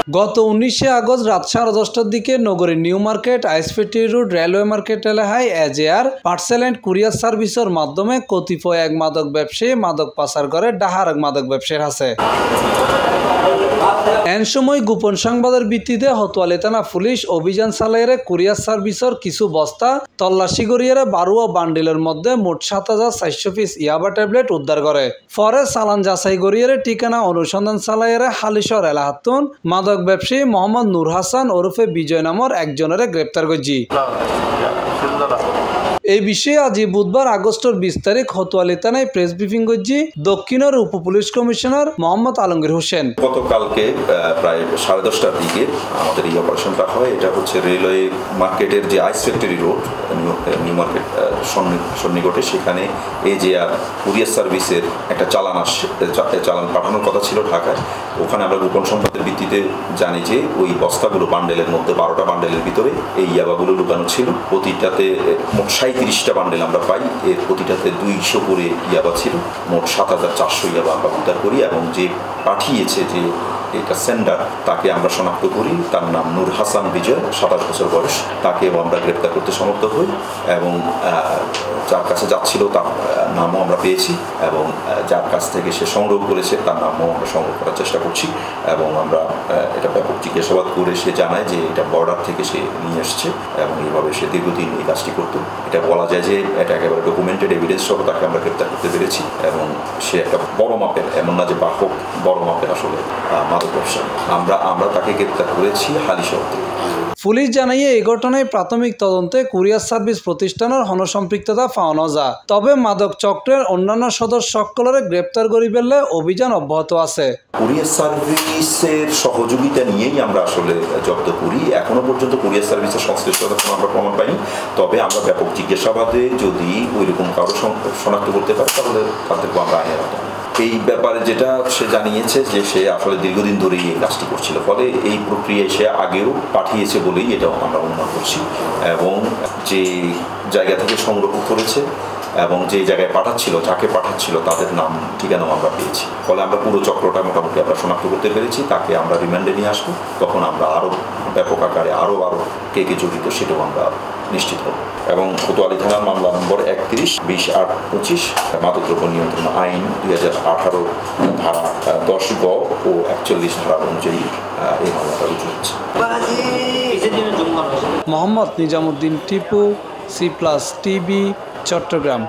গত 19 আগস্ট রাত 10:30টার দিকে নগরীর new market আইএসপিটি road railway market এলাকায় এজেআর পার্সেল অ্যান্ড কুরিয়ার সার্ভিসের মাধ্যমে কতিপয় এক মাদক ব্যবসায়ী মাদক পাচার করে ডাহার এক মাদক ব্যবসায়ীর হাতে। এন সময় গোপন সংবাদের ভিত্তিতে হতোয়ালি থানা পুলিশ অভিযান চালাইয়ে কুরিয়ার সার্ভিসের কিছু বস্তা তল্লাশি করিয়ে 12 বান্ডিলের মধ্যে মোট 7,400 পিস ইয়াবা ট্যাবলেট উদ্ধার করে। পরে চালান যাচাই করিয়ে ঠিকানা অনুসন্ধান চালাইয়ে হালিশর এলাহাতুন মাদক ব্যবসায়ী মোহাম্মদ নূর হাসান ওরফে বিজয় নামের একজনের গ্রেপ্তার করেছি। এই বিষয়ে আজ বুধবার আগস্টের 20 তারিখ হতোয়ালি থানায় প্রেস ব্রিফিং করছি দক্ষিণের উপ পুলিশ কমিশনার মোহাম্মদ আলমগীর হোসেন। গতকালকে প্রায় 10:30টার দিকে আমাদের এই অপারেশনটা হয়। এটা হচ্ছে রেলওয়ে মার্কেটের যে ice factory road new market সন্নিকটে, সেখানে এজেআর কুরিয়ার সার্ভিসের একটা চালান পাঠানোর কথা ছিল ঢাকায়। ওখানে আমরা গোপন সংবাদের ভিত্তিতে জানি যে ওই বস্তাগুলো বান্ডেলের মধ্যে 12টা বান্ডেলের ভিতরে এই ইয়াবাগুলো লুকানো ছিল। প্রতিটাতে মোট 37টা বান্ডেল আমরা পাই, এর প্রতিটাতে 200 করে ইয়াবা ছিল। মোট 7,400 ইয়াবা আমরা উদ্ধার করি এবং যে পাঠিয়েছে যে এটা সেন্ডার তাকে আমরা শনাক্ত করি। তার নাম নূর হাসান বিজয়, 27 বছর বয়স। তাকেও আমরা গ্রেপ্তার করতে সমর্থ হই এবং যার কাছে যাচ্ছিল তার নামও আমরা পেয়েছি এবং যার কাছ থেকে সে সংগ্রহ করেছে তার নামও আমরা সংগ্রহ করার চেষ্টা করছি এবং আমরা এটা ব্যাপক জিজ্ঞাসাবাদ করে সে জানায় যে এটা বর্ডার থেকে সে নিয়ে এসছে এবং এইভাবে সে দীর্ঘদিন এই কাজটি করতো। এটা বলা যায় যে এটা একেবারে ডকুমেন্টেড এভিডেন্স সহ তাকে আমরা গ্রেপ্তার করতে পেরেছি এবং সে একটা বড় মাপের, এমন না যে বাহক, বড় মাপের আসলে মাদক ব্যবসা। আমরা তাকে গ্রেপ্তার করেছি হালিশহর থেকে। পুলিশ জানাইয়ে এই ঘটনায় প্রাথমিক তদন্তে কুরিয়ার সার্ভিস প্রতিষ্ঠানের হনসম্পৃক্ততা পাওয়া যায়। তবে মাদক চক্রের অন্যান্য সদস্য সকলের গ্রেপ্তার করি ফেললে অভিযান অব্যাহত আছে। কুরিয়ার সার্ভিসের সহযোগিতা নিয়েই আমরা আসলে জব্দ করি। এখনো পর্যন্ত কুরিয়ার সার্ভিসের সংশ্লিষ্টতা কোনো আমরা প্রমাণ পাইনি। তবে আমরা ব্যাপক জিজ্ঞাসাবাদে যদি ওইরকম কারো শনাক্ত করতে পারি তাহলে তাদেরকে আমরা আইনের আওতায়। এই ব্যাপারে যেটা সে জানিয়েছে যে সে আসলে দীর্ঘদিন ধরেই এই কাজটি করছিল, ফলে এই প্রক্রিয়ায় সে আগেও পাঠিয়েছে বলেই এটাও আমরা অনুমান করছি এবং যে জায়গা থেকে সংগ্রহ করেছে এবং যে জায়গায় পাঠাচ্ছিল, যাকে পাঠাচ্ছিল তাদের নাম ঠিকানাও আমরা পেয়েছি। ফলে আমরা পুরো চক্রটা মোটামুটি আমরা শনাক্ত করতে পেরেছি। তাকে আমরা রিমান্ডে নিয়ে আসবো, তখন আমরা আরও ব্যাপক আকারে আরও কে জড়িত সেটাও আমরা নিশ্চিত হব। এবং কোতোয়ালি থানার মামলা নম্বর 31-20-8-25 মাদকদ্রব্য নিয়ন্ত্রণ আইন 2018 ধারা 10 গ ও 41 ধারা অনুযায়ী এই মামলাটা রুজু হচ্ছে। Mohammad Nizamuddin Tipu, C+ TV, Chittagong.